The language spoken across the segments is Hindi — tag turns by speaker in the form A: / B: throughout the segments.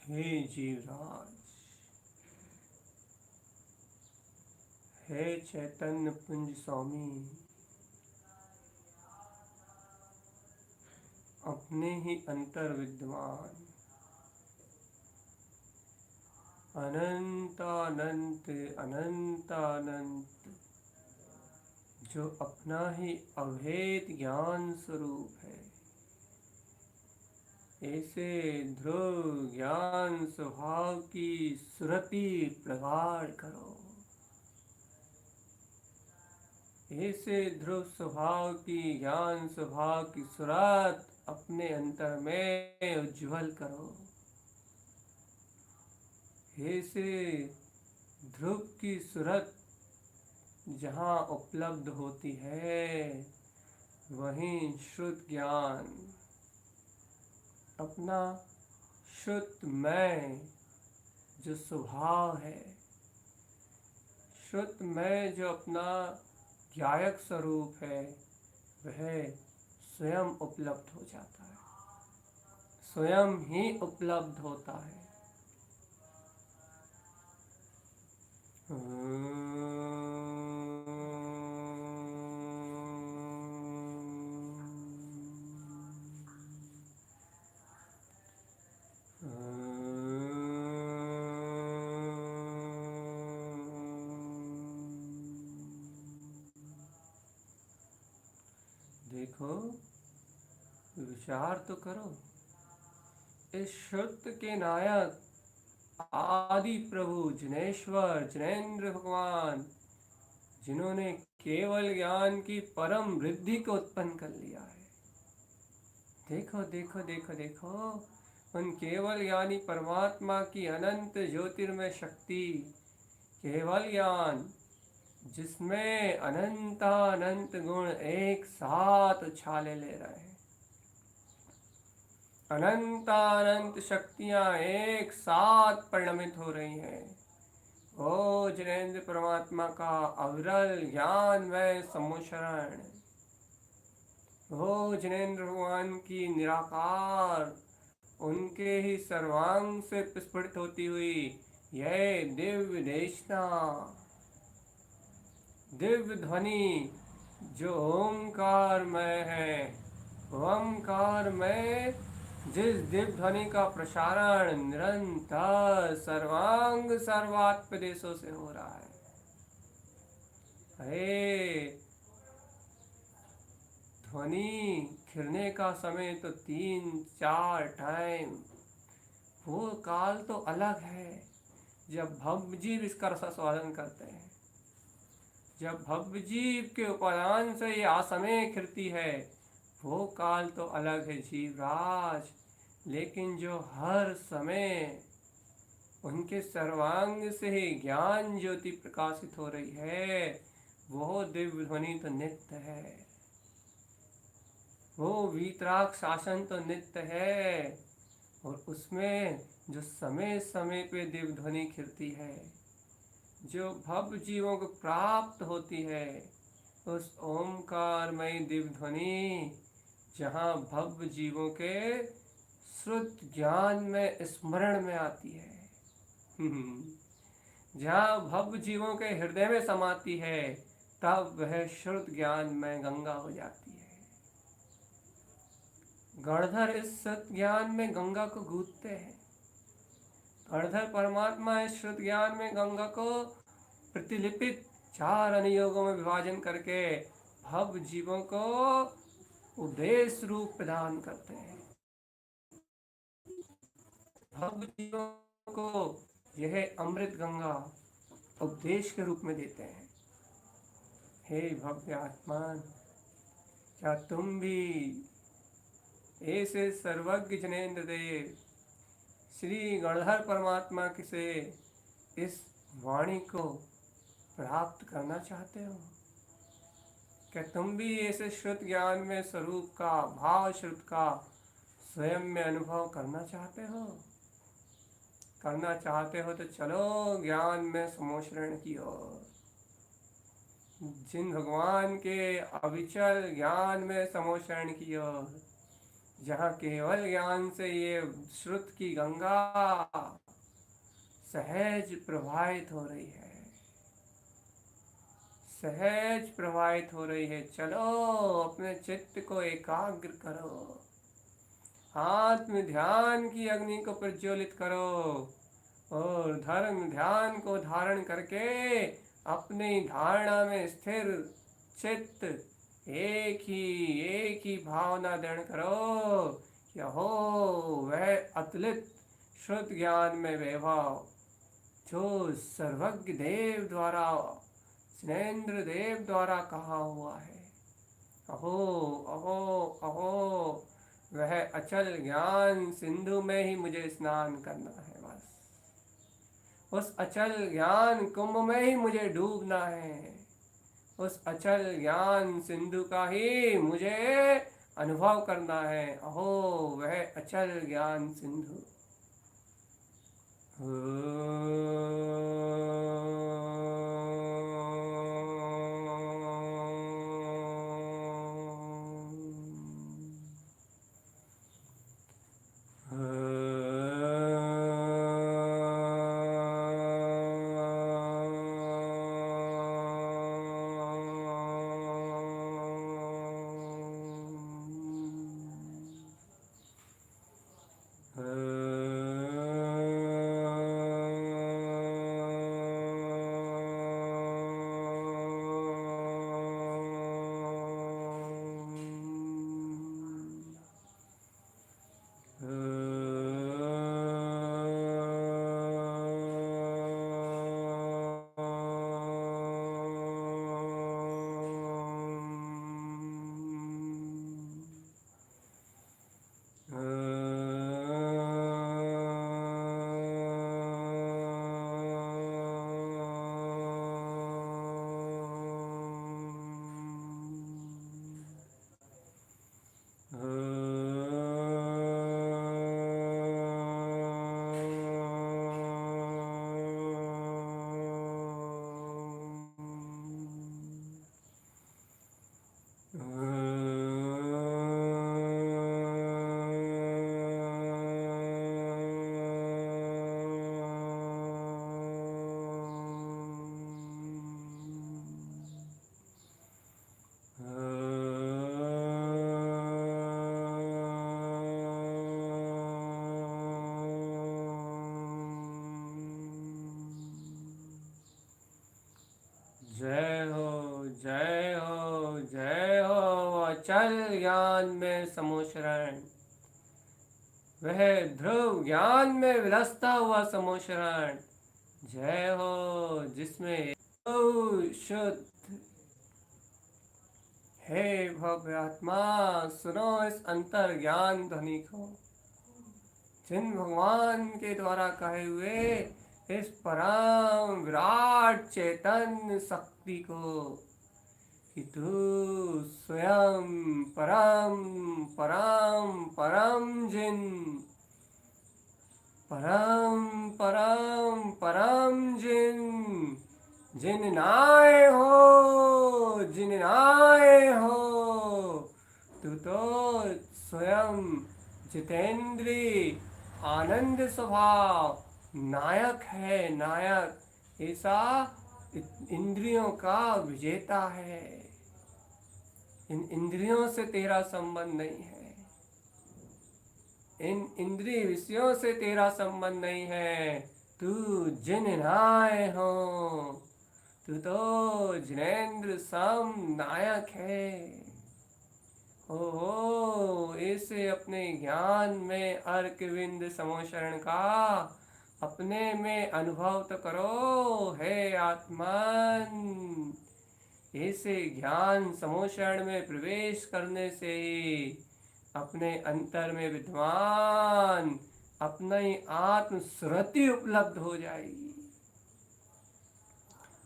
A: हे जीवराज, हे चैतन्य पुंज स्वामी, अपने ही अंतर विद्यमान अनंतानंत अनंतानंत जो अपना ही अभेद ज्ञान स्वरूप है, ऐसे ध्रुव ज्ञान स्वभाव की सुरति प्रगाढ़ करो। ऐसे ध्रुव स्वभाव की ज्ञान स्वभाव की सुरत अपने अंतर में उज्ज्वल करो। ऐसे ध्रुव की सुरत जहाँ उपलब्ध होती है, वहीं शुद्ध ज्ञान अपना शुद्ध मैं जो स्वभाव है, शुद्ध मैं जो अपना ज्ञायक स्वरूप है, वह स्वयं उपलब्ध हो जाता है, स्वयं ही उपलब्ध होता है। देखो, विचार तो करो, इस शुद्ध के नायक आदि प्रभु जिनेश्वर जिनेन्द्र भगवान, जिन्होंने केवल ज्ञान की परम वृद्धि को उत्पन्न कर लिया है। देखो देखो देखो देखो, उन केवल ज्ञानी परमात्मा की अनंत ज्योतिर्मय शक्ति, केवल ज्ञान जिसमें अनंतानंत गुण एक साथ उछाले ले रहे हैं, अनंतानंत शक्तियां एक साथ परिणमित हो रही हैं। ओ जिनेन्द्र परमात्मा का अविरल ज्ञानमय सम्मोचरण, ओ जिनेन्द्र भगवान की निराकार, उनके ही सर्वांग से प्रस्फुटित होती हुई यह दिव्य देशना, दिव्य ध्वनि जो ओंकार में है, ओंकार में जिस दिव्य ध्वनि का प्रसारण निरंतर सर्वांग सर्वात्म देशों से हो रहा है। ध्वनि खिलने का समय तो 3-4 टाइम, वो काल तो अलग है जब भव्य जीव इसका रसास्वादन करते हैं, जब भव्य जीव के उपादान से ये आसमय खिलती है, वो काल तो अलग है जीवराज। लेकिन जो हर समय उनके सर्वांग से ही ज्ञान ज्योति प्रकाशित हो रही है, वो दिव्य ध्वनि तो नित्य है, वो वीतराग शासन तो नित्य है। और उसमें जो समय समय पे दिव्य ध्वनि खिलती है, जो भव्य जीवों को प्राप्त होती है, उस ओंकारमय दिव्य ध्वनि जहाँ भव्य जीवों के शुद्ध ज्ञान में स्मरण में आती है, जहाँ भव्य जीवों के हृदय में समाती है, तब वह शुद्ध ज्ञान में गंगा हो जाती है। गणधर इस शुद्ध ज्ञान में गंगा को गूंथते हैं, गणधर परमात्मा इस शुद्ध ज्ञान में गंगा को प्रतिलिपित 4 अनुयोगों में विभाजन करके भव्य जीवों को उपदेश रूप प्रदान करते हैं, भव्य जीवों को यह अमृत गंगा उपदेश के रूप में देते हैं। हे भव्य आत्मान, क्या तुम भी ऐसे सर्वज्ञ जनेन्द्र देव श्री गणधर परमात्मा से इस वाणी को प्राप्त करना चाहते हो? क्या तुम भी ऐसे शुद्ध ज्ञान में स्वरूप का भाव शुद्ध का स्वयं में अनुभव करना चाहते हो? करना चाहते हो तो चलो ज्ञान में सम्मोचन की ओर। जिन भगवान के अविचल ज्ञान में सम्मोचन की ओर, जहाँ केवल ज्ञान से ये श्रुत की गंगा सहज प्रवाहित हो रही है, सहज प्रवाहित हो रही है। चलो अपने चित्त को एकाग्र करो, आत्म ध्यान की अग्नि को प्रज्वलित करो और धर्म ध्यान को धारण करके अपनी धारणा में स्थिर चित्त एक ही भावना दृढ़ करो कि हो वह अतुलित शुद्ध ज्ञान में वैभव जो सर्वज्ञ देव द्वारा, स्नेन्द्र देव द्वारा कहा हुआ है। अहो अहो अहो, वह अचल ज्ञान सिंधु में ही मुझे स्नान करना है। बस उस अचल ज्ञान कुंभ में ही मुझे डूबना है, उस अचल ज्ञान सिंधु का ही मुझे अनुभव करना है। अहो वह अचल ज्ञान सिंधु। जय हो जय हो जय हो अचल ज्ञान में समोशरण, वह ध्रुव ज्ञान में विलसता हुआ समोशरण। जय हो जिसमें शुद्ध। हे भव्य आत्मा, सुनो इस अंतर ज्ञान ध्वनि को, जिन भगवान के द्वारा कहे हुए इस परम विराट चेतन शक्ति को कि तू स्वयं परम परम परम जिन, परम परम परम जिन, जिन नाय हो, जिन नाय हो। तू तो स्वयं जितेंद्रीय आनंद स्वभाव नायक है, नायक ऐसा इंद्रियों का विजेता है। इन इंद्रियों से तेरा संबंध नहीं है, इन इंद्रिय विषयों से तेरा संबंध नहीं है। तू जिन नाय हो, तू तो जिनेन्द्र सम नायक है। ओ ऐसे अपने ज्ञान में अर्कविंद समोशरण का अपने में अनुभव तो करो हे आत्मन। ऐसे ज्ञान समोशरण में प्रवेश करने से ही अपने अंतर में विद्वान अपनी आत्म सुरति उपलब्ध हो जाएगी,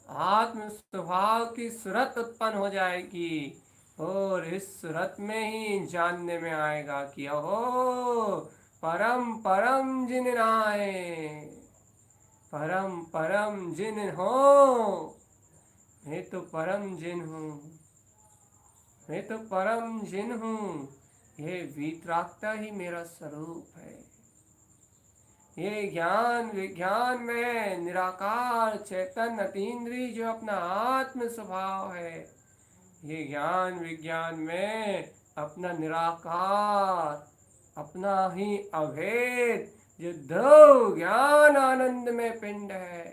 A: आत्म स्वभाव की सुरत उत्पन्न हो जाएगी और इस सुरत में ही जानने में आएगा कि अहो परम परम जिन नाय, परम परम जिन हो। मैं तो परम जिन हूँ, मैं तो परम जिन हूँ। ये वीतरागता ही मेरा स्वरूप है। ये ज्ञान विज्ञान में निराकार चैतन्य अतीन्द्रिय जो अपना आत्म स्वभाव है, ये ज्ञान विज्ञान में अपना निराकार अपना ही अभेद जो ध्रुव ज्ञान आनंद में पिंड है।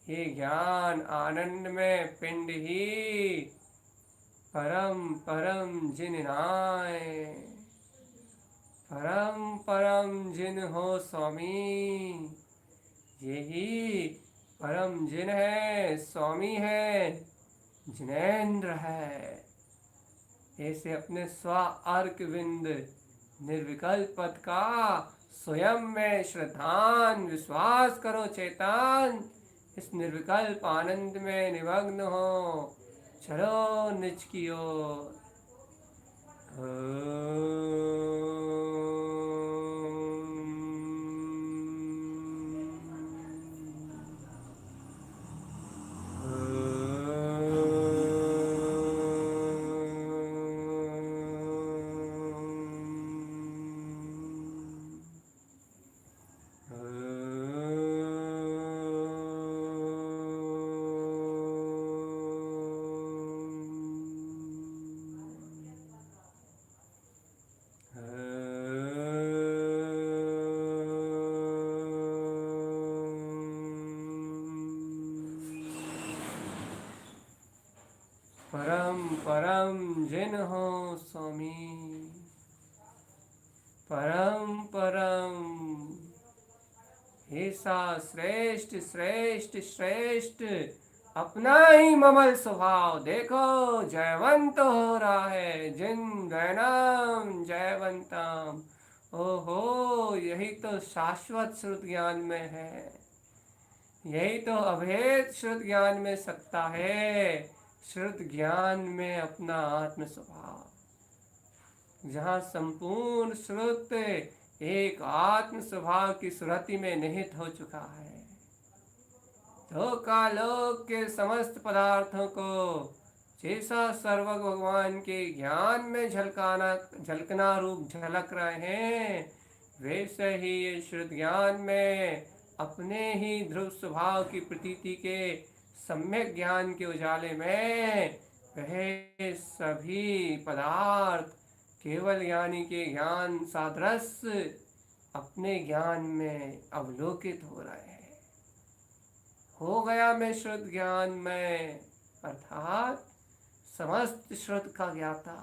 A: ये ज्ञान आनंद में पिंड ही परम परम जिन नाय, परम परम जिन हो स्वामी, यही परम जिन है, स्वामी है, जिनेन्द्र है। ऐसे अपने स्व अर्क विंद निर्विकल्प पद का स्वयं में श्रद्धान विश्वास करो चेतन, इस निर्विकल्प आनंद में निमग्न हो, चलो निज की ओर। परम परम जिन हो स्वामी, परम परम ऐसा श्रेष्ठ श्रेष्ठ श्रेष्ठ अपना ही ममल स्वभाव देखो जयवंत हो रहा है। जिन जैनम जयवंतम, ओहो यही तो शाश्वत श्रुत ज्ञान में है, यही तो अभेद श्रुत ज्ञान में सत्ता है। श्रुत ज्ञान में अपना आत्म स्वभाव, जहाँ संपूर्ण श्रुत एक आत्म स्वभाव की सुरति में निहित हो चुका है, तो कालोक के समस्त पदार्थों को जैसा सर्वज्ञ भगवान के ज्ञान में झलकना रूप झलक रहे हैं, वैसे ही ये श्रुत ज्ञान में अपने ही ध्रुव स्वभाव की प्रतीति के सम्यक ज्ञान के उजाले में वह सभी पदार्थ केवल ज्ञानी के ज्ञान सादृश अपने ज्ञान में अवलोकित हो रहे हैं। हो गया मैं श्रुत ज्ञान में, अर्थात समस्त श्रुत का ज्ञाता,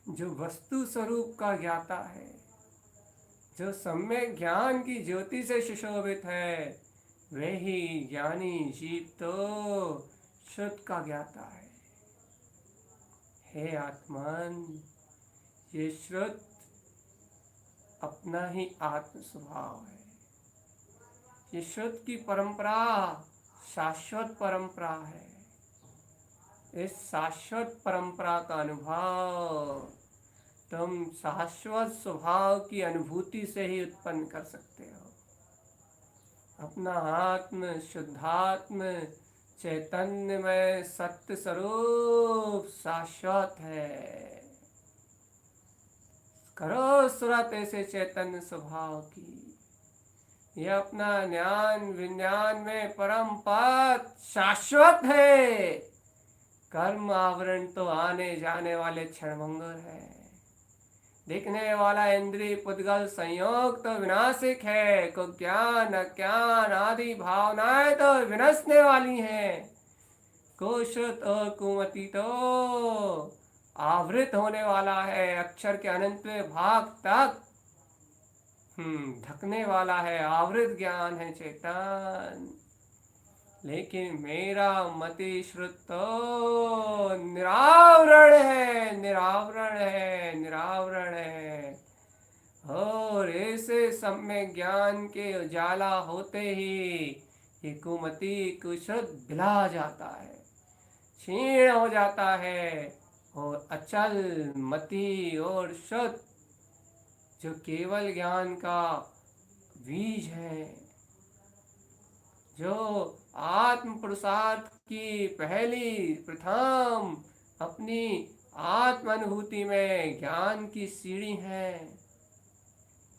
A: जो वस्तु स्वरूप का ज्ञाता है, जो सम्यक ज्ञान की ज्योति से सुशोभित है, वही ज्ञानी जीव तो श्रुत का ज्ञाता है। हे आत्मन, ये श्रुत अपना ही आत्म स्वभाव है। ये श्रुत की परंपरा शाश्वत परंपरा है। इस शाश्वत परंपरा का अनुभव तुम शाश्वत स्वभाव की अनुभूति से ही उत्पन्न कर सकते हो। अपना आत्म शुद्धात्म चैतन्य में सत्य स्वरूप शाश्वत है। करो सुरत ऐसे चैतन्य स्वभाव की, यह अपना ज्ञान विज्ञान में परम पद शाश्वत है। कर्म आवरण तो आने जाने वाले क्षणभंगुर है, दिखने वाला इंद्रिय पुद्गल संयोग तो विनाशिक है। को ज्ञान अज्ञान आदि भावनाएं तो विनशने वाली हैं। कुश्रुत और कुमति तो आवृत होने वाला है, अक्षर के अनंतवें भाग तक ढकने वाला है, आवृत ज्ञान है चेतन। लेकिन मेरा मति श्रुत तो निरावरण है, निरावरण है, निरावरण है। और ऐसे सम्यक ज्ञान के उजाला होते ही ये कुमति कुश्रुत भिला जाता है, क्षीण हो जाता है, और अचल मति और शुद्ध जो केवल ज्ञान का बीज है, जो आत्म पुरुषार्थ की पहली प्रथम अपनी आत्म अनुभूति में ज्ञान की सीढ़ी है।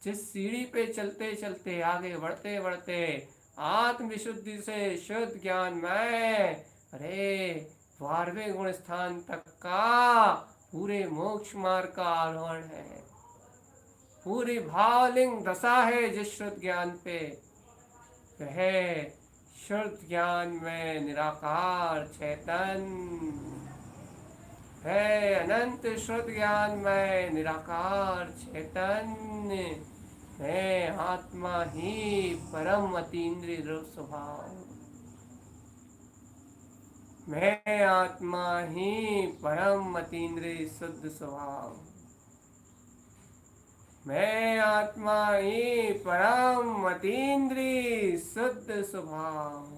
A: जिस सीढ़ी पे चलते चलते आगे बढ़ते बढ़ते आत्म विशुद्धि से शुद्ध ज्ञान में, अरे 12वें गुण स्थान तक का पूरे मोक्ष मार्ग का आरोहण है। पूरी भावलिंग दशा है जिस शुद्ध ज्ञान पे, वह शुद्ध ज्ञान में निराकार चैतन्य है। अनंत शुद्ध ज्ञान में निराकार चैतन्य है। आत्मा ही परम अतीन्द्रिय ध्रुव स्वभाव। मैं आत्मा ही परम अतीन्द्रिय शुद्ध स्वभाव। मैं आत्मा ही परम अतीन्द्रिय शुद्ध स्वभाव।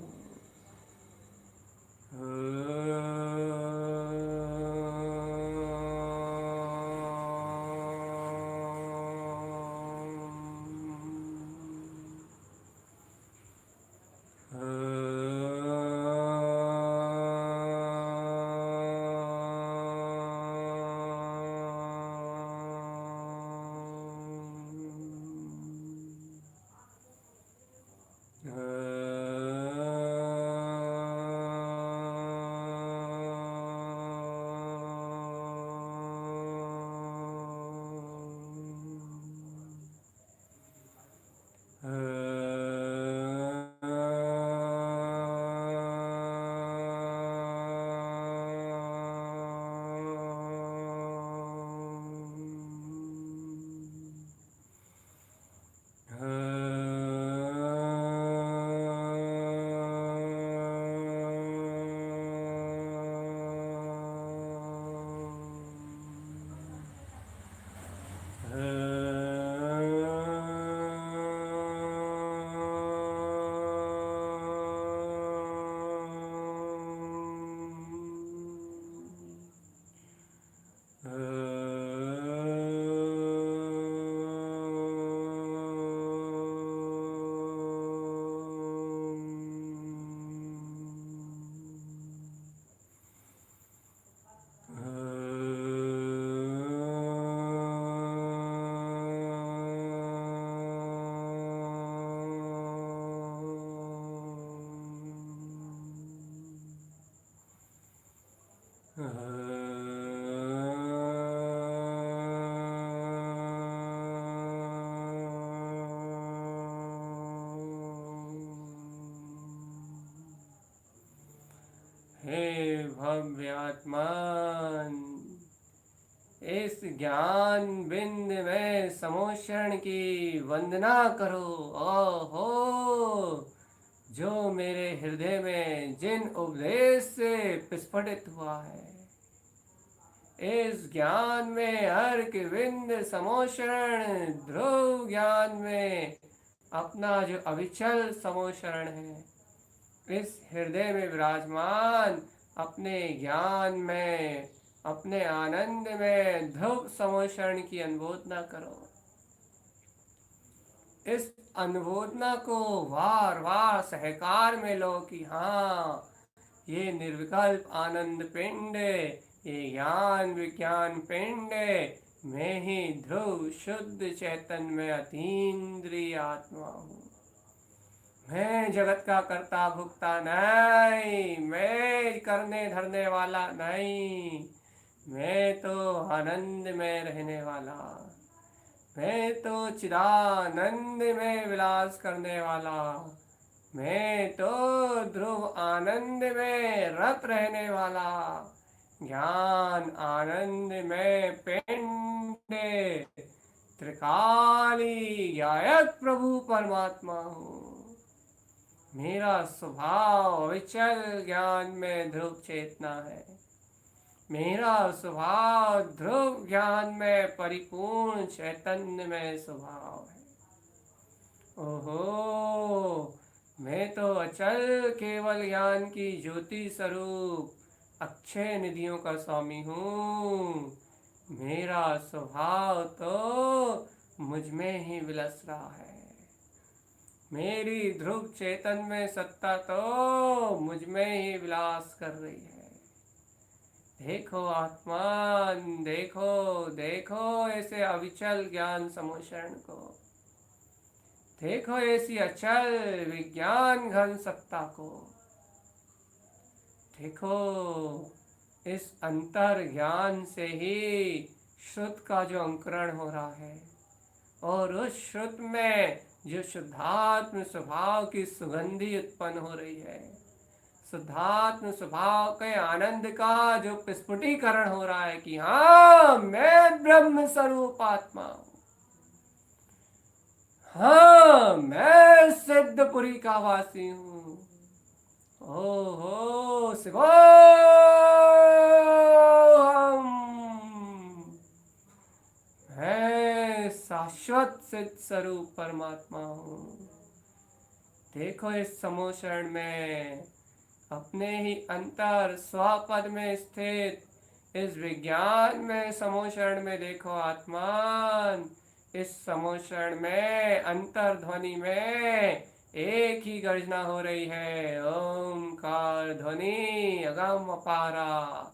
A: हे भव्य आत्मान, इस ज्ञान बिंद में समोषण की वंदना करो। ओहो, जो मेरे हृदय में जिन उपदेश से विस्फुटित हुआ है, इस ज्ञान में अर्क विंद समोषण ध्रुव ज्ञान में अपना जो अविचल समोषण है, इस हृदय में विराजमान अपने ज्ञान में, अपने आनंद में ध्रुव समोषण की अनुमोदना करो। इस अनुमोदना को वार वार सहकार में लो कि हाँ, ये निर्विकल्प आनंद पिंड, ये ज्ञान विज्ञान पिंड, मैं ही ध्रुव शुद्ध चैतन्य में अतीन्द्रिय आत्मा हूँ। मैं जगत का कर्ता भुक्ता नहीं, मैं करने धरने वाला नहीं, मैं तो आनंद में रहने वाला, मैं तो चिदानंद में विलास करने वाला, मैं तो ध्रुव आनंद में रत रहने वाला, ज्ञान आनंद में पिंड त्रिकाली गायक प्रभु परमात्मा हूँ। मेरा स्वभाव अविचल ज्ञान में ध्रुव चेतना है। मेरा स्वभाव ध्रुव ज्ञान में परिपूर्ण चैतन्य में स्वभाव है। ओहो, मैं तो अचल केवल ज्ञान की ज्योति स्वरूप अक्षय निधियों का स्वामी हूँ। मेरा स्वभाव तो मुझ में ही विलस रहा है। मेरी ध्रुव चेतन में सत्ता तो मुझ में ही विलास कर रही है। देखो आत्मान, देखो देखो ऐसे अविचल ज्ञान समोषण को, देखो ऐसी अचल विज्ञान घन सत्ता को, देखो इस अंतर ज्ञान से ही श्रुत का जो अंकुरण हो रहा है, और उस श्रुत में जो शुद्धात्म स्वभाव की सुगंधी उत्पन्न हो रही है, शुद्धात्म स्वभाव के आनंद का जो प्रस्फुटीकरण हो रहा है कि हाँ मैं ब्रह्म स्वरूप आत्मा हूं, हाँ मैं सिद्धपुरी का वासी हूं, ओहो शिवोहम, मैं शाश्वत सिद्ध स्वरूप परमात्मा हूँ। देखो इस समोषण में अपने ही अंतर स्वपद में स्थित इस विज्ञान में समोषण में देखो आत्मान, इस समोषण में अंतर ध्वनि में एक ही गर्जना हो रही है, ओंकार ध्वनि अगम अपारा,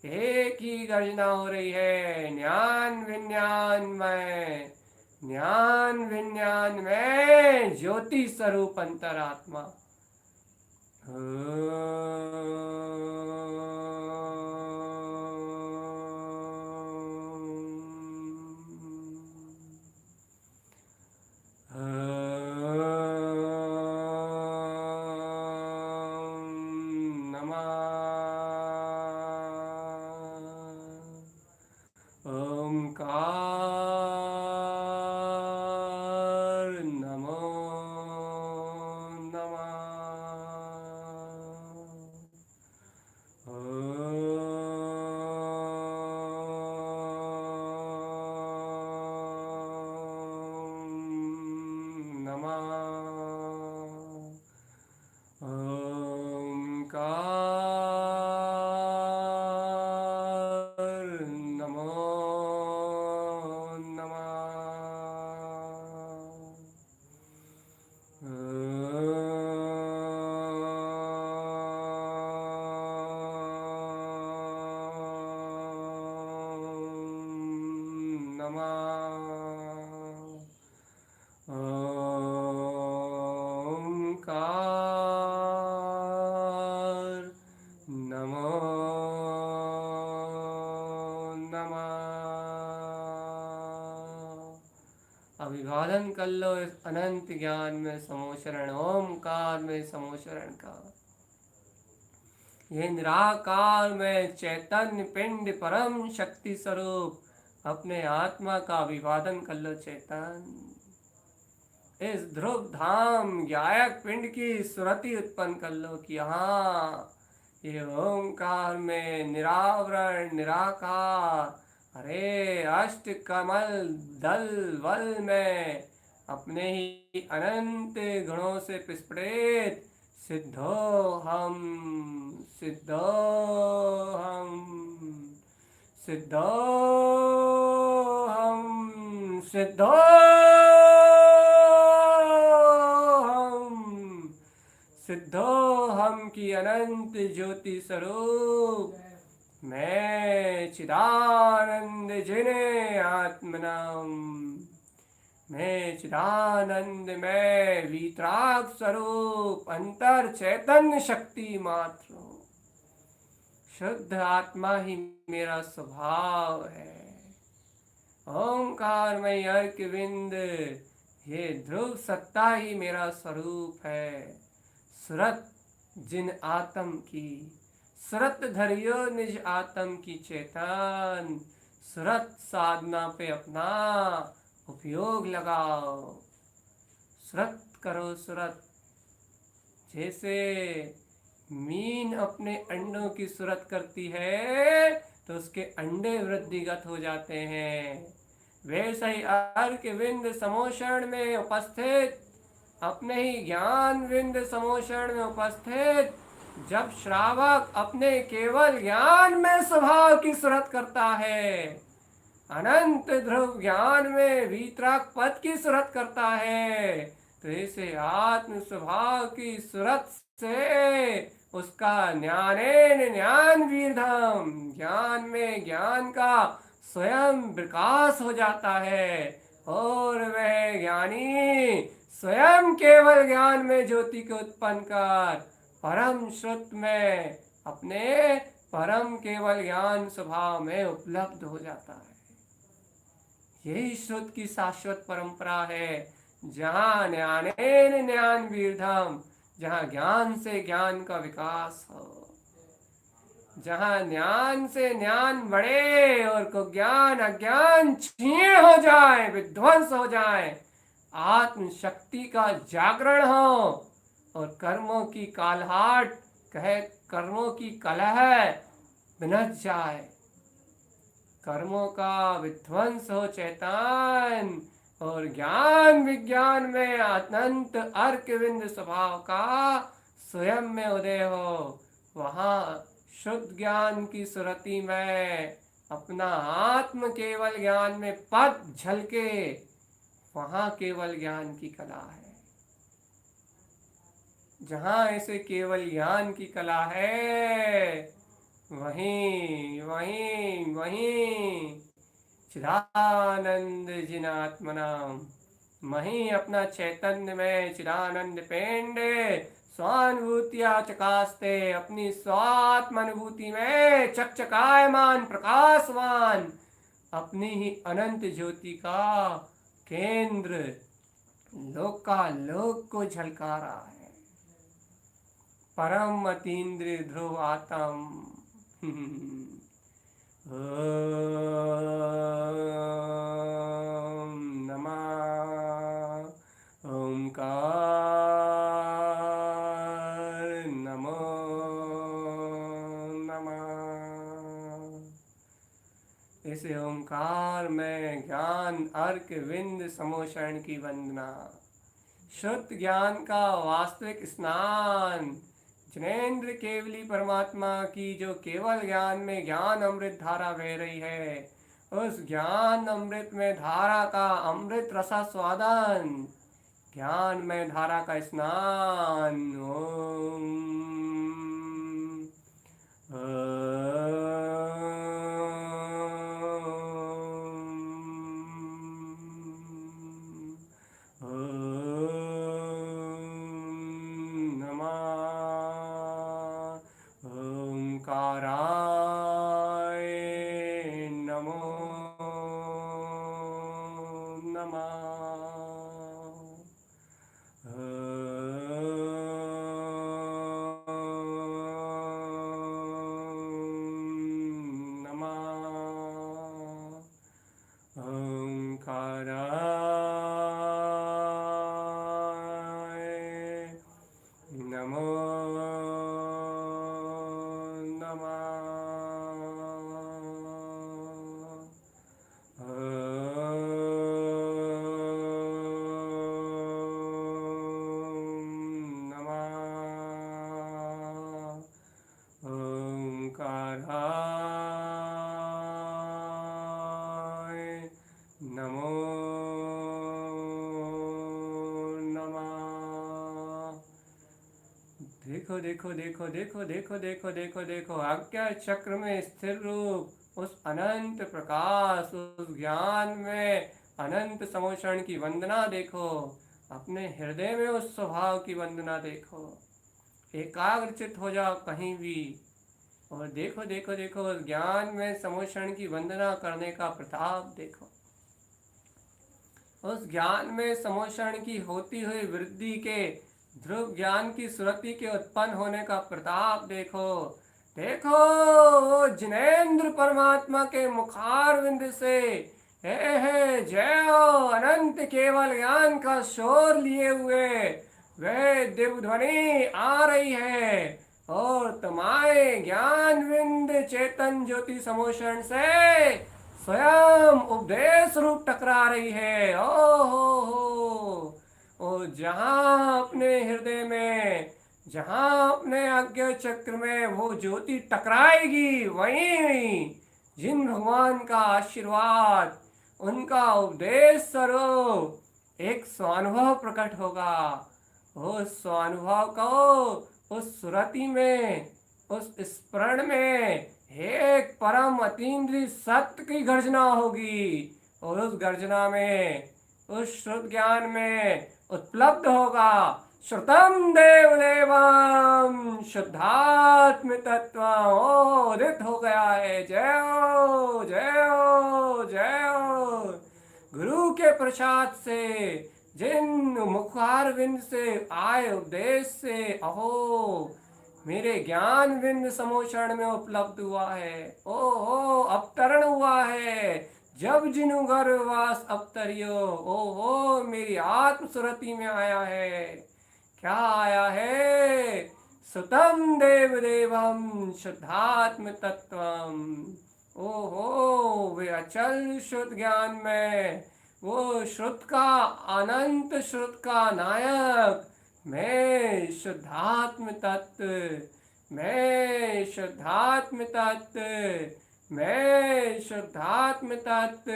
A: एक ही गर्जना हो रही है, ज्ञान विज्ञान में, ज्ञान विज्ञान में ज्योति स्वरूप अंतरात्मा। अभिवादन कर लो इस अनंत ज्ञान में समोशरण, ओमकार में समोशरण का। ये निराकार में चैतन्य पिंड परम शक्ति स्वरूप अपने आत्मा का अभिवादन कर लो चैतन्य। इस ध्रुव धाम गायक पिंड की सुरति उत्पन्न कर लो कि हाँ ये ओंकार में निरावरण निराकार, अरे अष्ट कमल दल वल में अपने ही अनंत गुणों से विस्फुटित सिद्धो हम, सिद्धो हम, सिद्धो हम, सिद्धो हम, सिद्धो हम की अनंत ज्योति स्वरूप मैं चिदानंद जिने आत्मनाम, मैं चिदानंद में वीतराग स्वरूप अंतर चैतन्य शक्ति मात्र हूँ। शुद्ध आत्मा ही मेरा स्वभाव है। ओंकार में अर्क विंद ये ध्रुव सत्ता ही मेरा स्वरूप है। सुरत जिन आत्म की, सुरत धरियो निज आत्म की चेतन, सुरत साधना पे अपना उपयोग लगाओ, सुरत करो सुरत। जैसे मीन अपने अंडों की सुरत करती है तो उसके अंडे वृद्धिगत हो जाते हैं, वैसे ही अर्क विंद समोषण में उपस्थित, अपने ही ज्ञान विंद समोषण में उपस्थित जब श्रावक अपने केवल ज्ञान में स्वभाव की सुरत करता है, अनंत ध्रुव ज्ञान में वीतराग पद की सुरत करता है, तो ऐसे आत्म स्वभाव की सूरत से उसका ज्ञानेन ज्ञान वीरधम, ज्ञान में ज्ञान का स्वयं विकास हो जाता है और वह ज्ञानी स्वयं केवल ज्ञान में ज्योति को उत्पन्न कर परम श्रुत में अपने परम केवल ज्ञान स्वभाव में उपलब्ध हो जाता है। यही श्रुत की शाश्वत परंपरा है, जहाँ ज्ञानेन ज्ञान वीरधम, जहाँ ज्ञान से ज्ञान का विकास हो, जहाँ ज्ञान से ज्ञान बढ़े और को ज्ञान अज्ञान क्षीण हो जाए, विध्वंस हो जाए, आत्म शक्ति का जागरण हो और कर्मों की कालहाट कहे कर्मों की कलह बिनच जाए, कर्मों का विध्वंस हो चैतन और ज्ञान विज्ञान में अनंत अर्कविंद स्वभाव का स्वयं में उदय हो। वहाँ शुद्ध ज्ञान की सुरति में अपना आत्म केवल ज्ञान में पद झलके, वहाँ केवल ज्ञान की कला है। जहाँ ऐसे केवल ज्ञान की कला है, वहीं वहीं वहीं चिदानंद जिनात्मनाम, वहीं अपना चैतन्य में चिदानंद पेंड स्वानुभूतिया चकास्ते, अपनी स्वात्म अनुभूति में चकचकायमान प्रकाशवान अपनी ही अनंत ज्योति का केंद्र लोकालोक को झलका रहा है। परम अतीन्द्रिय ध्रुव आत्म ओम नमः ओंकार नमो नमः। इस ओंकार में ज्ञान अर्क विंद समोषण की वंदना, शुद्ध ज्ञान का वास्तविक स्नान, जिनेन्द्र केवली परमात्मा की जो केवल ज्ञान में ज्ञान अमृत धारा बह रही है, उस ज्ञान अमृत में धारा का अमृत रसा स्वादन, ज्ञान में धारा का स्नान। ओम देखो देखो देखो देखो देखो देखो देखो देखो आज्ञा चक्र में स्थिर रूप उस अनंत प्रकाश, उस ज्ञान में अनंत समोषण की वंदना देखो, अपने हृदय में उस स्वभाव की वंदना देखो, एकाग्रचित हो जाओ कहीं भी और देखो देखो देखो उस ज्ञान में समोषण की वंदना करने का प्रताप देखो, उस ज्ञान में समोषण की होती हुई वृद्धि के ध्रुव ज्ञान की सुरति के उत्पन्न होने का प्रताप देखो। देखो जिनेन्द्र परमात्मा के मुखारविंद से हे जय हो अनंत केवल ज्ञान का शोर लिए हुए वह दिव्य ध्वनि आ रही है और तुम्हारे ज्ञान विंद चेतन ज्योति समोषण से स्वयं उपदेश रूप टकरा रही है। ओ हो और जहाँ अपने हृदय में, जहाँ अपने आज्ञा चक्र में वो ज्योति टकराएगी, वहीं जिन भगवान का आशीर्वाद, उनका उपदेश स्वरूप एक स्वानुभव प्रकट होगा। उस स्वानुभव को उस सुरति में, उस स्मरण में एक परम अतीन्द्रिय सत्य की गर्जना होगी, और उस गर्जना में, उस श्रुत ज्ञान में उपलब्ध होगा श्रुतम देव देवम शुद्धात्म तत्व उदित हो गया है। जय हो, जय हो, जय हो। गुरु के प्रसाद से, जिन मुखार विंद से आए उपदेश से, अहो मेरे ज्ञान विंद समोषण में उपलब्ध हुआ है। ओहो अवतरण हुआ है। जब जिनु गर्भवास अवतरियो, ओहो मेरी आत्म सुरति में आया है। क्या आया है? सुतम देव देवम शुद्धात्म तत्वम। ओहो वे अचल शुद्ध ज्ञान में, वो श्रुत का अनंत, श्रुत का नायक, मैं शुद्धात्म तत्व, मैं शुद्धात्म तत्व, मैं शुद्धात्म तत्व,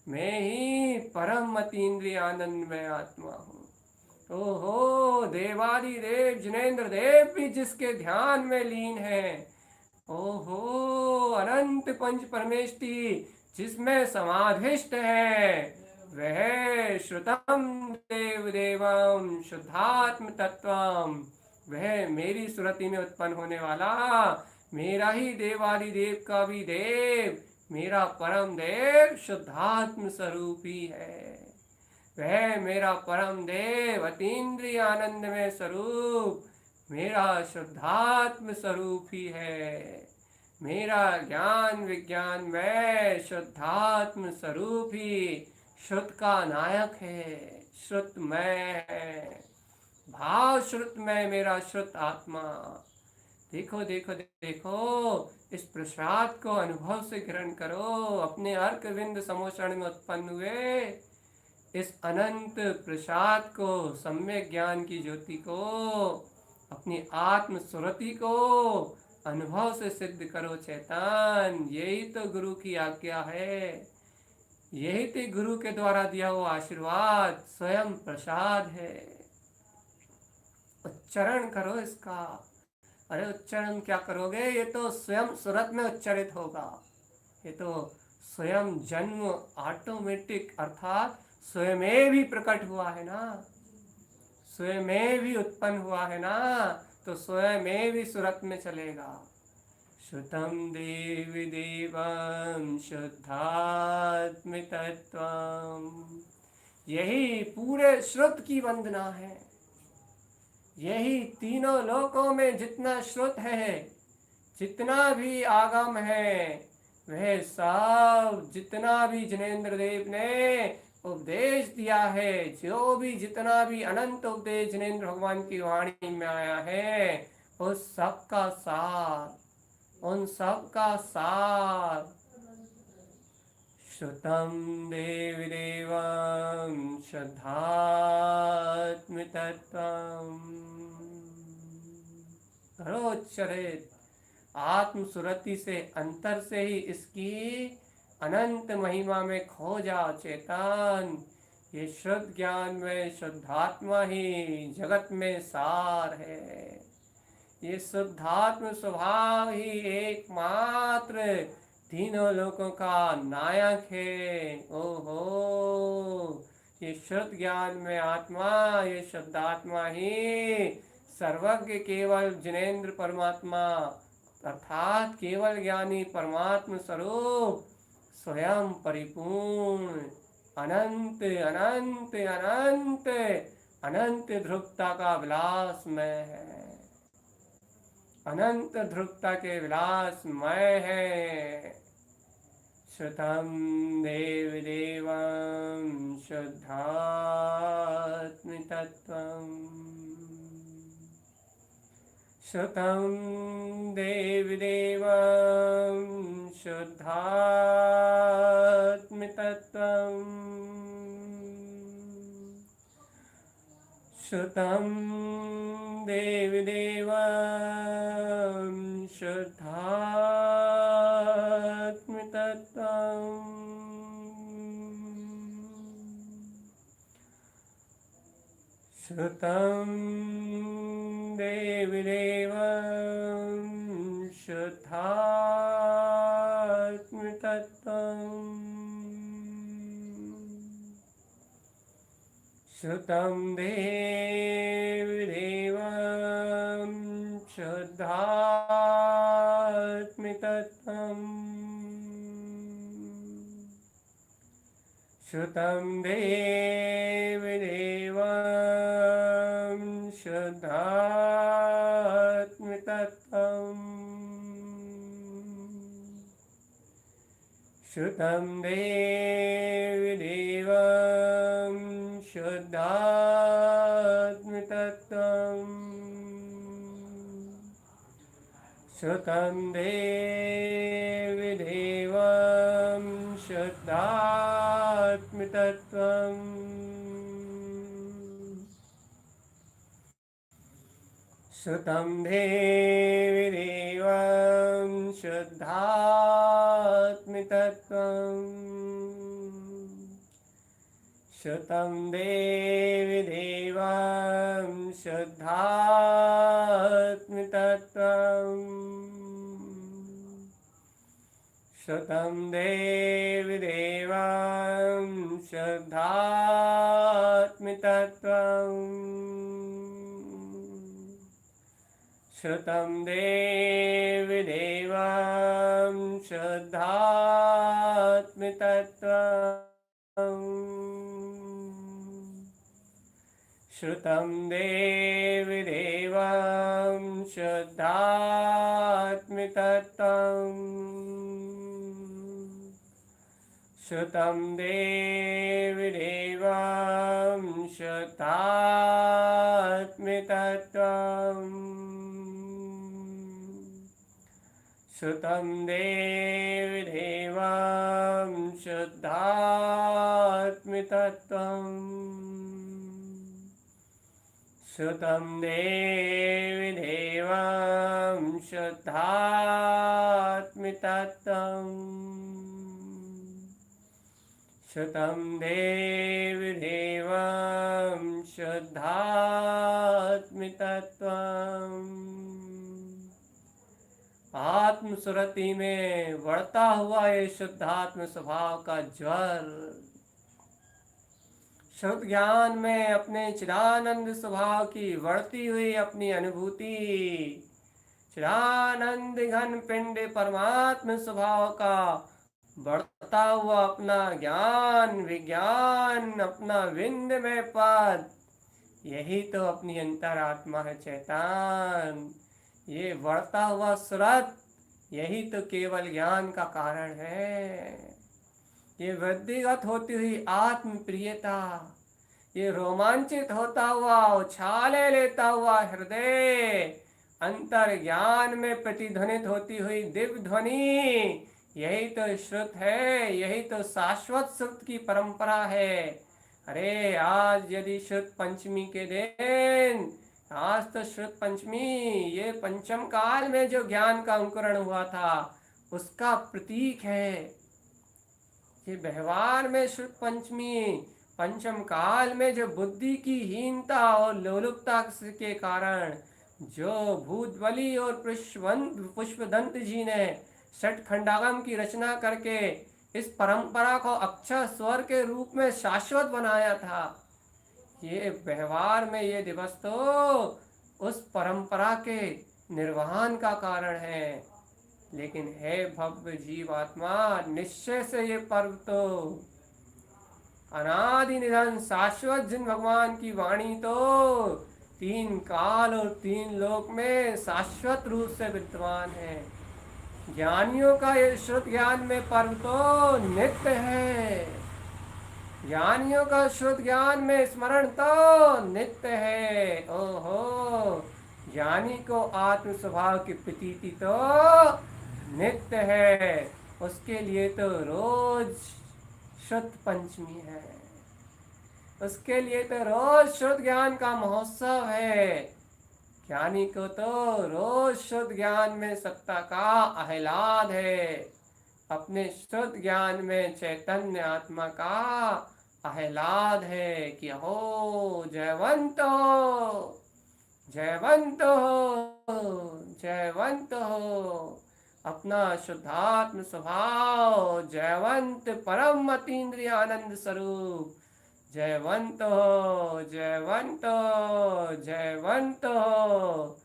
A: मैं ही परम अतीन्द्रिय आनंदमय आत्मा हूँ। ओहो देवादिदेव जिनेन्द्र देव भी जिसके ध्यान में लीन है। ओहो अनंत पंच परमेष्टि जिसमें समाधिष्ट है, वह श्रुतम देव देवम शुद्धात्म तत्वम, वह मेरी सुरति में उत्पन्न होने वाला मेरा ही देवादिदेव का भी देव, मेरा परम देव शुद्धात्म स्वरूप ही है। वह मेरा परम देव अतीन्द्रिय आनंद में स्वरूप मेरा शुद्धात्म स्वरूप ही है। मेरा ज्ञान विज्ञान में शुद्धात्म स्वरूप ही श्रुत का नायक है। श्रुत मैं है, भाव श्रुत में मेरा श्रुत आत्मा। देखो देखो देखो, इस प्रसाद को अनुभव से ग्रहण करो। अपने अर्क विंद समोषण में उत्पन्न हुए इस अनंत प्रसाद को, सम्यक ज्ञान की ज्योति को, अपनी आत्म सुरति को अनुभव से सिद्ध करो चैतन। यही तो गुरु की आज्ञा है, यही तो गुरु के द्वारा दिया हुआ आशीर्वाद स्वयं प्रसाद है। उच्चारण करो इसका। अरे उच्चारण क्या करोगे, ये तो स्वयं सुरत में उच्चारित होगा। ये तो स्वयं जन्म ऑटोमेटिक, अर्थात स्वयं भी प्रकट हुआ है ना, स्वयं भी उत्पन्न हुआ है ना, तो स्वयं भी सुरत में चलेगा। श्रुतम देव देवम शुद्धात्म तत्वम, यही पूरे श्रुत की वंदना है। यही तीनों लोकों में जितना श्रुत है, जितना भी आगम है, वह सब जितना भी जिनेन्द्र देव ने उपदेश दिया है, जो भी जितना भी अनंत उपदेश जिनेन्द्र भगवान की वाणी में आया है, उस सब का सार, उन सब का सार श्रुतम देव देवम शुद्धात्म तत्वम। घरोच्चरित आत्म सुरति से अंतर से ही इसकी अनंत महिमा में खो जाओ चेतन। ये शुद्ध ज्ञान में शुद्धात्मा ही जगत में सार है। ये शुद्धात्म स्वभाव ही एकमात्र तीनों लोकों का नायक है। ओहो ये शुद्ध ज्ञान में आत्मा, ये शुद्धात्मा ही सर्वज्ञ केवल जिनेन्द्र परमात्मा, अर्थात केवल ज्ञानी परमात्म स्वरूप स्वयं परिपूर्ण अनंत अनंत अनंत अनंत ध्रुवता का विलास में है, अनंत ध्रुवता के विलास मय है। श्रुतम देव देवम शुद्धात्म तत्वम, श्रुतम देव देवम शुद्धात्म तत्वम, श्रुतम देव देवम शुद्धात्म तत्वम, श्रुतं देवि देवं शुद्धात्मतत्त्वम्। श्रुतं देवि देवं शुद्धात्मतत्त्वम्। श्रुतं देवि देवं शुद्धात्मतत्त्वम्। श्रुतं देवि देवं शुद्धात्मतत्त्वम्। श्रुतं देवि देवं शुद्धात्मतत्त्वम्। श्रुतं देवि देवं शुद्धात्मतत्त्वम्। श्रुतं देवि देवं शुद्धात्मतत्त्वम्। श्रुतं देवि देवं शुद्धात्मतत्त्वम्। श्रुतं देवि देवं शुद्धात्मतत्त्वम्। श्रुतं देवि देवं शुद्धात्मतत्त्वम्। श्रुतं देवि देवं शुद्धात्मतत्त्वम्। श्रुतं देवि देवं शुद्धात्मतत्त्वम्। श्रुतं देवि देवं शुद्धात्मतत्त्वम्। श्रुतं देवि देवं शुद्धात्मतत्त्वम्। आत्मसुरति में बढ़ता हुआ ये शुद्धात्म स्वभाव का ज्वर, शुद्ध ज्ञान में अपने चिदानंद स्वभाव की बढ़ती हुई अपनी अनुभूति, चिदानंद घन पिंड परमात्म स्वभाव का बढ़ता हुआ अपना ज्ञान विज्ञान, अपना विंद में पद, यही तो अपनी अंतरात्मा है चैतन्य। ये बढ़ता हुआ सुरत, यही तो केवल ज्ञान का कारण है। ये वृद्धिगत होती हुई आत्म प्रियता, ये रोमांचित होता हुआ उछाले लेता हुआ हृदय, अंतर ज्ञान में प्रतिध्वनित होती हुई दिव्य ध्वनि, यही तो श्रुत है, यही तो शाश्वत श्रुत की परंपरा है। अरे आज यदि श्रुत पंचमी के दिन, आज तो श्रुत पंचमी, ये पंचम काल में जो ज्ञान का अंकुरण हुआ था उसका प्रतीक है। ये व्यवहार में श्रुत पंचमी पंचम काल में जो बुद्धि की हीनता और लोलुपता के कारण जो भूतबली और पुष्पदंत जी ने षट खंडागम की रचना करके इस परंपरा को अक्षर स्वर के रूप में शाश्वत बनाया था, ये व्यवहार में ये दिवस तो उस परंपरा के निर्वहन का कारण है। लेकिन है भव्य जीवात्मा, निश्चय से ये पर्व तो अनादि निधन शाश्वत जिन भगवान की वाणी तो तीन काल और तीन लोक में शाश्वत रूप से विद्यमान है। ज्ञानियों का ये श्रुत ज्ञान में पर्व तो नित्य है, ज्ञानियों का शुद्ध ज्ञान में स्मरण तो नित्य है। ओहो, ज्ञानी को आत्म स्वभाव की प्रतीति तो नित्य है, उसके लिए तो रोज शुद्ध पंचमी है, उसके लिए तो रोज शुद्ध ज्ञान का महोत्सव है। ज्ञानी को तो रोज शुद्ध ज्ञान में सत्ता का आह्लाद है, अपने शुद्ध ज्ञान में चैतन्य आत्मा का आह्लाद है कि हो जयवंत हो, जयवंत हो, जयवंत हो। अपना शुद्धात्म स्वभाव जयवंत परम अतीन्द्रिय आनंद स्वरूप जयवंत हो, जयवंत हो, जयवंत हो।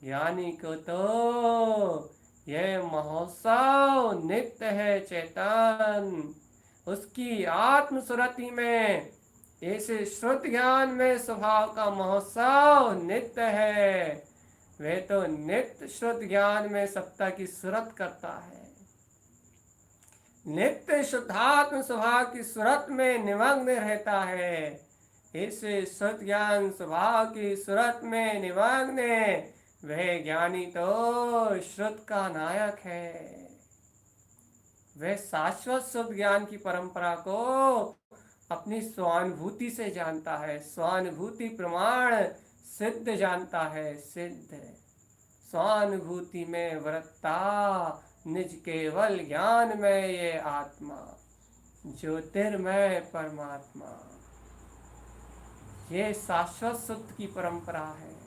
A: ज्ञानी को तो यह महोत्सव नित्य है चेतन, उसकी आत्म सुरति में ऐसे श्रुत ज्ञान में स्वभाव का महोत्सव नित्य है। वह तो नित्य शुद्ध ज्ञान में सत्ता की सुरत करता है, नित्य शुद्धात्म स्वभाव की सुरत में निमग्न रहता है। इसे शुद्ध ज्ञान स्वभाव की सुरत में निमग्न वह ज्ञानी तो श्रुत का नायक है। वह शाश्वत शुद्ध ज्ञान की परंपरा को अपनी स्वानुभूति से जानता है, स्वानुभूति प्रमाण सिद्ध जानता है, सिद्ध स्वानुभूति में वृत्ता निज केवल ज्ञान में ये आत्मा ज्योतिर्मय परमात्मा। ये शाश्वत शुद्ध की परंपरा है,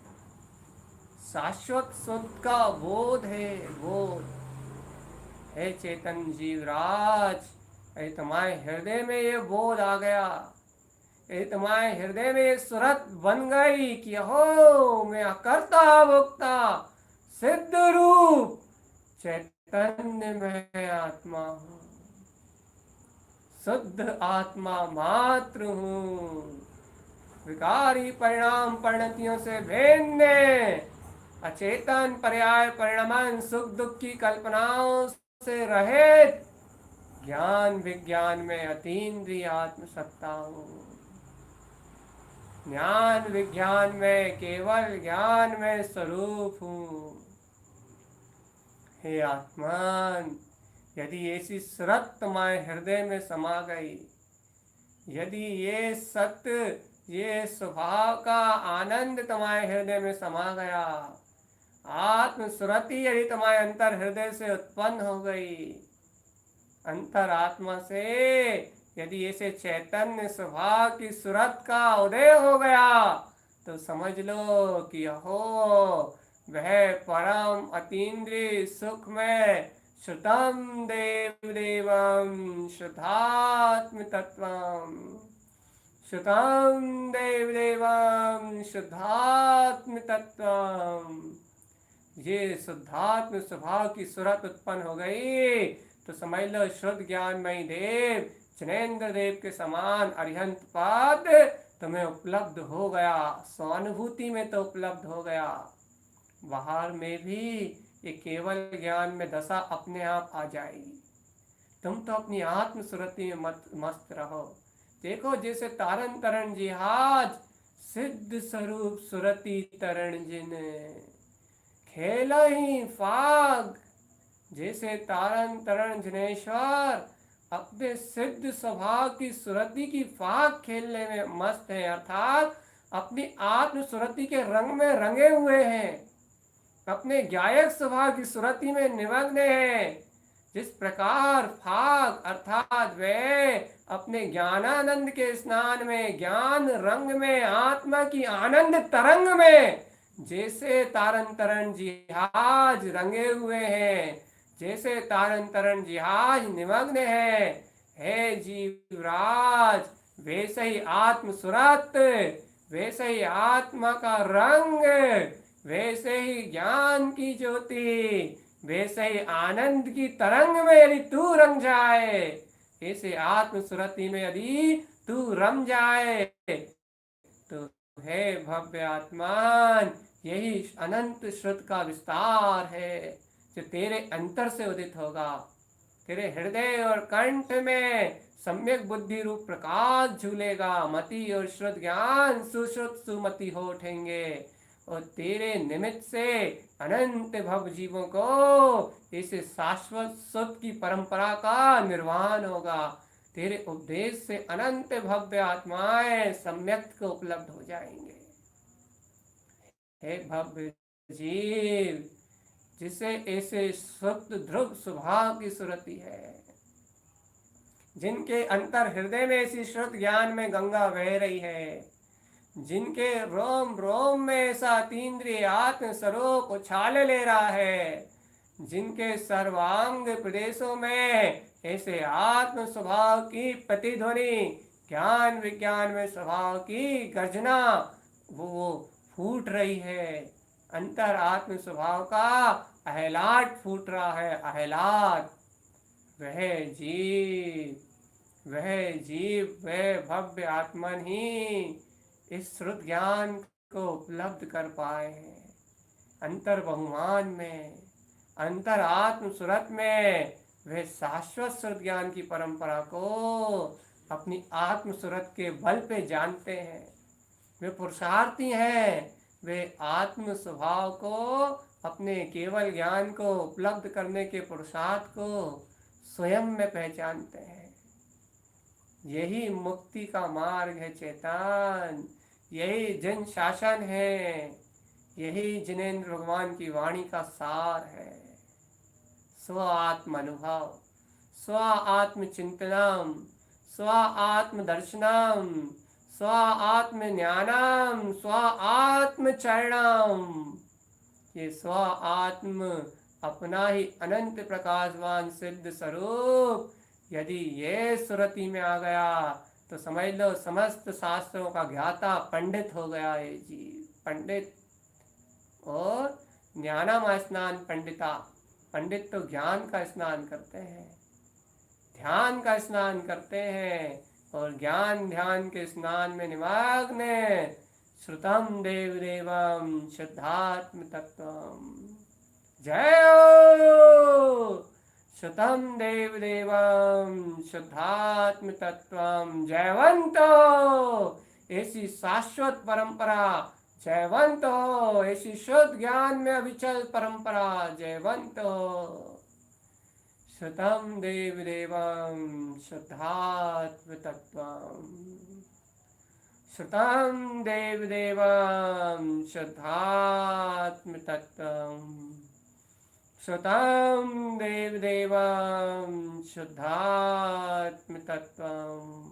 A: शाश्वत शुद्ध का बोध है, बोध है चेतन जीवराज। तुम्हारे हृदय में ये बोध आ गया, तुम्हारे हृदय में ये सुरत बन गई कि हो मैं अकर्ता भोक्ता सिद्ध रूप चैतन्य में आत्मा हूँ, शुद्ध आत्मा मात्र हूँ, विकारी परिणाम परिणतियों से भिन्न अचेतन पर्याय परिणाम सुख दुख की कल्पनाओं से रहित ज्ञान विज्ञान में अतीन्द्रिय आत्म सत्ता हूँ। ज्ञान विज्ञान में केवल ज्ञान में स्वरूप हूँ। हे आत्मान, यदि ऐसी सुरत तुम्हारे हृदय में समा गई, यदि ये सत्य ये स्वभाव का आनंद तुम्हारे हृदय में समा गया, आत्म सुरति यदि तुम्हारे अंतर हृदय से उत्पन्न हो गई, अंतर आत्मा से यदि ऐसे चैतन्य स्वभाव की सुरत का उदय हो गया, तो समझ लो कि हो वह परम अतीन्द्रिय सुख में श्रुतम देव देवम शुद्धात्म तत्वम, शुद्धं देवदेवं शुद्धात्म तत्वम। ये शुद्धात्म स्वभाव की सुरत उत्पन्न हो गई तो समझ लो शुद्ध ज्ञानमयी देव जनेन्द्र देव के समान अरिहंत पद तुम्हें उपलब्ध हो गया, स्वानुभूति में तो उपलब्ध हो गया, बाहर में भी ये केवल ज्ञान में दशा अपने आप आ जाएगी। तुम तो अपनी आत्म सुरति में मस्त रहो। देखो जैसे तारण तरण जिहाज सिद्ध स्वरूप सुरति तरण जिन खेल ही फाग, जैसे तारण तरण जिनेश्वर अपने सिद्ध स्वभाव की सुरति की फाग खेलने में मस्त है, अर्थात अपनी आत्म सुरति के रंग में रंगे हुए हैं, अपने ज्ञायक स्वभाव की सुरति में निमग्न है। जिस प्रकार फाग अर्थात वे अपने ज्ञानानंद के स्नान में ज्ञान रंग में आत्मा की आनंद तरंग में जैसे तारण तरण जिहाज रंगे हुए हैं, जैसे तारण तरण जिहाज निमग्न है, हे जीवराज वैसे ही आत्म सुरत, वैसे ही आत्मा का रंग, वैसे ही ज्ञान की ज्योति, वैसे ही आनंद की तरंग में यदि तू रंग जाए, ऐसे आत्म सुरति में यदि तू रम जाए तो हे भव्य आत्मान, यही अनंत श्रुत का विस्तार है जो तेरे अंतर से उदित होगा। तेरे हृदय और कंठ में सम्यक बुद्धि रूप प्रकाश झूलेगा, मति और श्रुत ज्ञान सुश्रुत सुमति हो उठेंगे और तेरे निमित्त से अनंत भव जीवों को इस शाश्वत सुख की परंपरा का निर्वाण होगा। तेरे उपदेश से अनंत भव्य आत्माएं सम्यक को उपलब्ध हो जाएंगे। हे भव्य जीव, जिसे ऐसे स्वप्न ध्रुव स्वभाव की सुरति है, जिनके अंतर हृदय में इसी श्रुत ज्ञान में गंगा बह रही है, जिनके रोम रोम में ऐसा तीन्द्रिय आत्म स्वरूप उछाल ले रहा है, जिनके सर्वांग प्रदेशों में ऐसे आत्म स्वभाव की प्रतिध्वनि, ज्ञान विज्ञान में स्वभाव की गर्जना वो फूट रही है। अंतर आत्म स्वभाव का अहलाट फूट रहा है, अहलाट। वह जीव वह जीव वह भव्य आत्मन ही इस श्रुत ज्ञान को उपलब्ध कर पाए हैं। अंतर बहुमान में, अंतर आत्म सुरत में वे शाश्वत श्रुत ज्ञान की परंपरा को अपनी आत्म सुरत के बल पे जानते हैं। वे पुरुषार्थी हैं। वे आत्म स्वभाव को, अपने केवल ज्ञान को उपलब्ध करने के पुरुषार्थ को स्वयं में पहचानते हैं। यही मुक्ति का मार्ग है चेतन, यही जन शासन है, यही जिनेन्द्र भगवान की वाणी का सार है। स्व आत्म अनुभव, स्व आत्म चिंतनम, स्व आत्म दर्शनम, स्व आत्म ज्ञानम, स्व आत्म चरणम। ये स्व आत्म अपना ही अनंत प्रकाशवान सिद्ध स्वरूप यदि ये सुरति में आ गया तो समझ लो समस्त शास्त्रों का ज्ञाता पंडित हो गया है जी, पंडित। और ज्ञानम स्नान पंडिता, पंडित तो ज्ञान का स्नान करते हैं, ध्यान का स्नान करते हैं, और ज्ञान ध्यान के स्नान में निमग्न श्रुतम देव देवम शुद्धात्म तत्वम। जय हो श्रुतम देव देवम शुद्धात्म तत्वम। जयवंतो ऐसी शाश्वत परंपरा, जयवंतो ऐसी शुद्ध ज्ञान में अविचल परंपरा, जयवंतो। श्रुतम देव देवम शुद्धात्म तत्वम, श्रुतम देव देवम शुद्धात्म तत्वम, श्रुतम देव देवम शुद्धात्म तत्वम।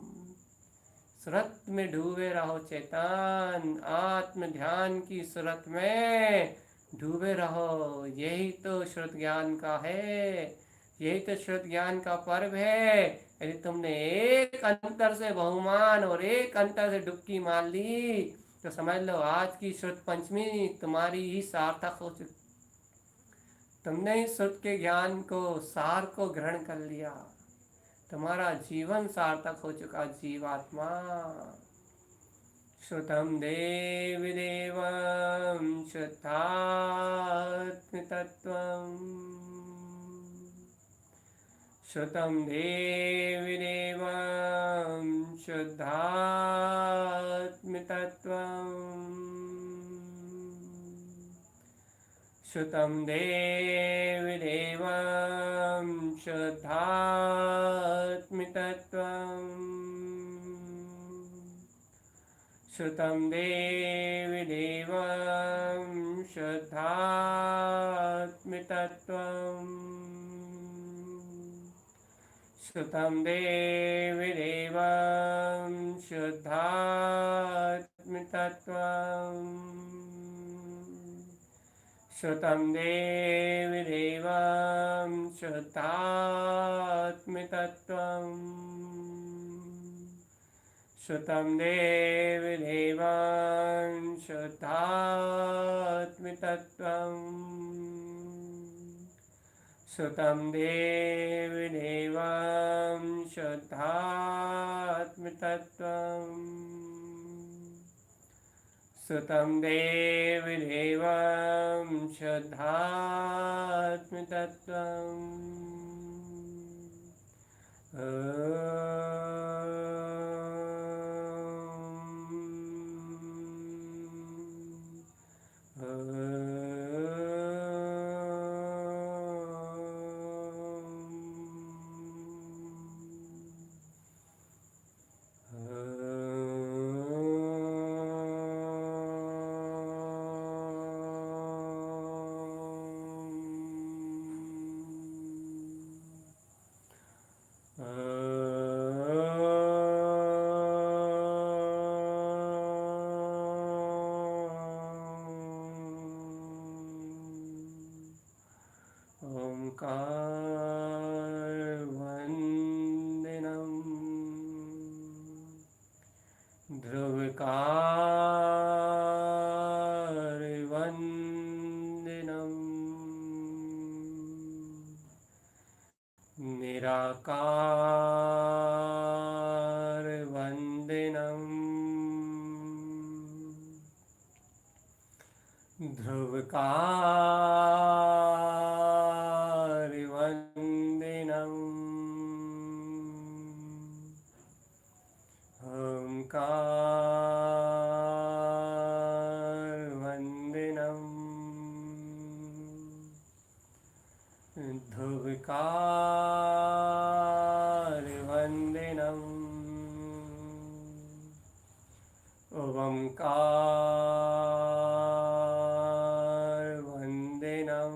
A: सुरत में डूबे रहो चेतन, आत्म ध्यान की सुरत में डूबे रहो। यही तो श्रुत ज्ञान का है, यही तो श्रुत ज्ञान का पर्व है। यदि तुमने एक अंतर से बहुमान और एक अंतर से डुबकी मार ली तो समझ लो आज की श्रुत पंचमी तुम्हारी ही सार्थक हो चुकी। तुमने ही श्रुत के ज्ञान को, सार को ग्रहण कर लिया, तुम्हारा जीवन सार्थक हो चुका जीवात्मा। श्रुतम देव देवम शुद्धात्म तत्वम, श्रुतम देव देवम शुद्धात्म तत्वम, श्रुतम देव देवम शुद्धात्म तत्वम, श्रुतम देव देवम शुद्धात्म तत्वम, श्रुतम देव देवम शुद्धात्म तत्वम, श्रुतम देव देवम शुद्धात्म तत्वम, श्रुतम देव देवम शुद्धात्म तत्वम, श्रुतम देव देवम शुद्धात्म तत्वम, श्रुतम देव देवम शुद्धात्म तत्वम। वंदनम ध्रुवकार वंदनम निराकार वंदनम ध्रुवकार वंदनम ओंकार वंदनम ध्रुवकार वंदनम ओंकार वंदनम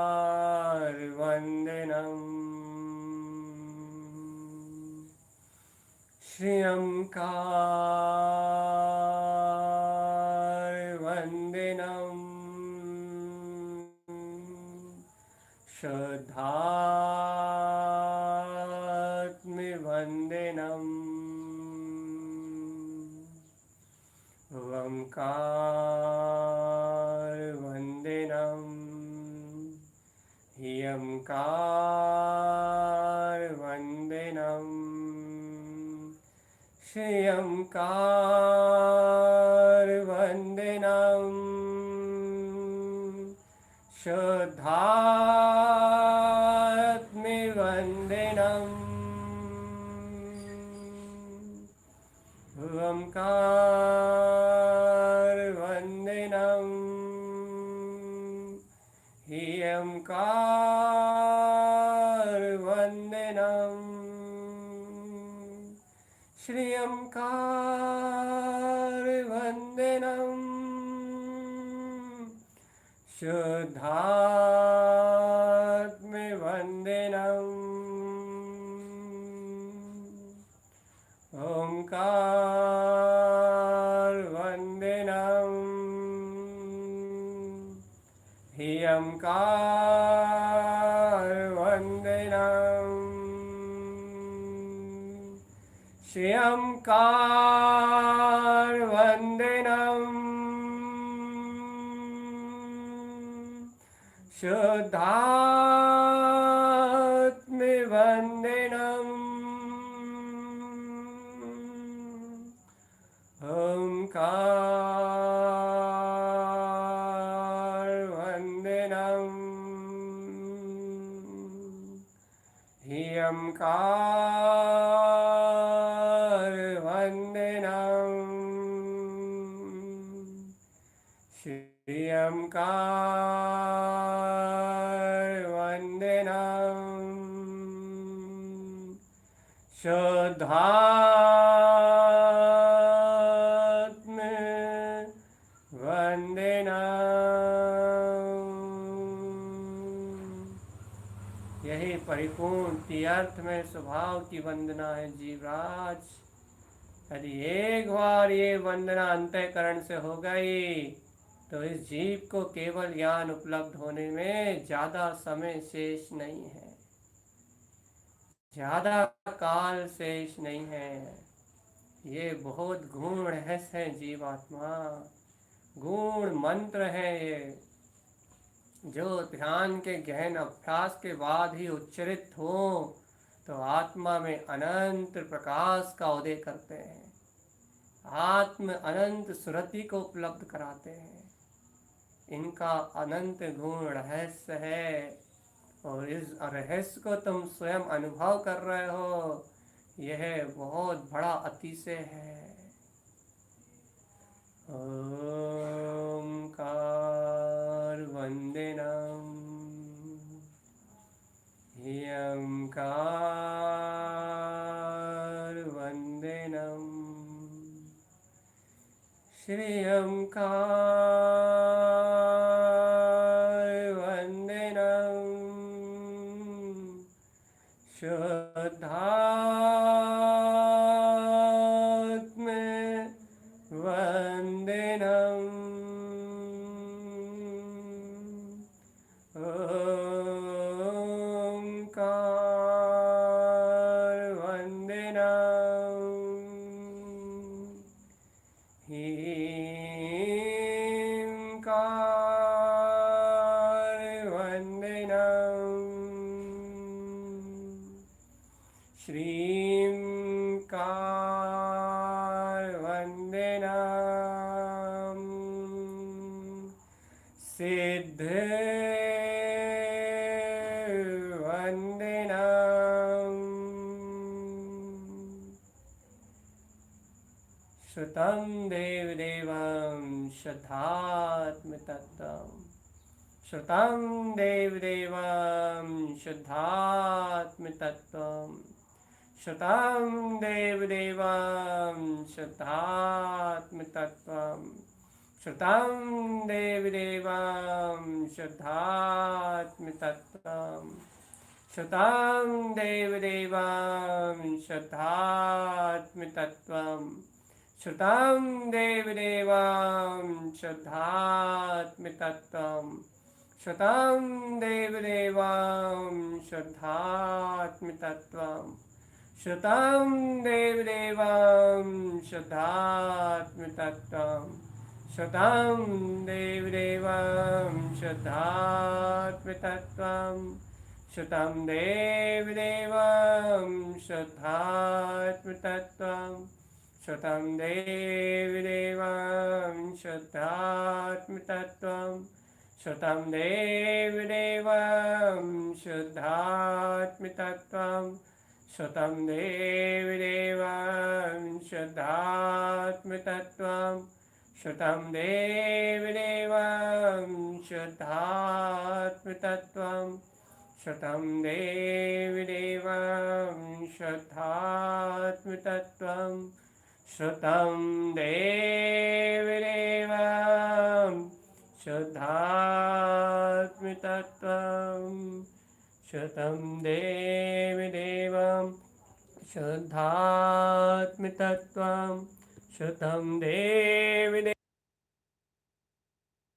A: ह्यंकार वंदनम श्रियंकार वंदनम श्रद्धात्म वंदनम ओंकार वंदनम ह्यंकार वंदनम श्रियंकार वंदनम श्रद्धात्म वंदनम ओंकार वंदनम ह्यंकार वंदनम श्रियंकार वंदनम शुद्धात्म वंदनम ओंकार वंदनम ह्यंकार वंदनम श्रियंकार वंदनम शुद्धात्म वंदनम ओंकार वंदनम ह्यंकार वंदनम श्रियंकार वंदनम शुद्धात्म वंदनम। यही परिपूर्ण तीर्थ में स्वभाव की वंदना है जीवराज। यदि एक बार ये वंदना अंतःकरण से हो गई तो इस जीव को केवल ज्ञान उपलब्ध होने में ज्यादा समय शेष नहीं है, ज्यादा काल शेष नहीं है। ये बहुत गूढ़ रहस्य है जीवात्मा, गूढ़ मंत्र है ये, जो ध्यान के गहन अभ्यास के बाद ही उच्चरित हो तो आत्मा में अनंत प्रकाश का उदय करते हैं, आत्म अनंत सुरति को उपलब्ध कराते हैं। इनका अनंत गुण रहस्य है और इस रहस्य को तुम स्वयं अनुभव कर रहे हो, यह बहुत बड़ा अतिशय है। ओंकार वंदनम ह्यंकार वंदनम श्रियंकार वंदनम शुद्धात्म वंदनम। श्रुतं देवदेवं शुद्धात्मतत्त्वम् श्रुतं देवदेवं शुद्धात्मतत्त्वम् श्रुतं देवदेवं शुद्धात्मतत्त्वम् श्रुतं देवदेवं शुद्धात्मतत्त्वम् श्रुतं देवदेवं शुद्धात्मतत्त्वम् श्रुतं देवदेवं शुद्धात्मतत्त्वम् श्रुतं देवदेवं शुद्धात्मतत्त्वम् श्रुतं देवदेवं शुद्धात्मतत्त्वम् श्रुतं देवदेवं शुद्धात्मतत्त्वम् श्रुतं देवदेवं शुद्धात्मतत्त्वम् श्रुतं देवदेवं शुद्धात्मतत्त्वम् श्रुतं देवदेवं शुद्धात्मतत्त्वम् श्रुतं देवदेवं शुद्धात्मतत्त्वम् श्रुतं देवदेवं शुद्धात्मतत्त्वम् श्रुतं देवदेवं शुद्धात्मतत्त्वम् श्रुतं देवदेवं शुद्धात्मतत्त्वम् श्रुतं देवदेवं शुद्धात्मतत्त्वम् श्रुतं देवदेवं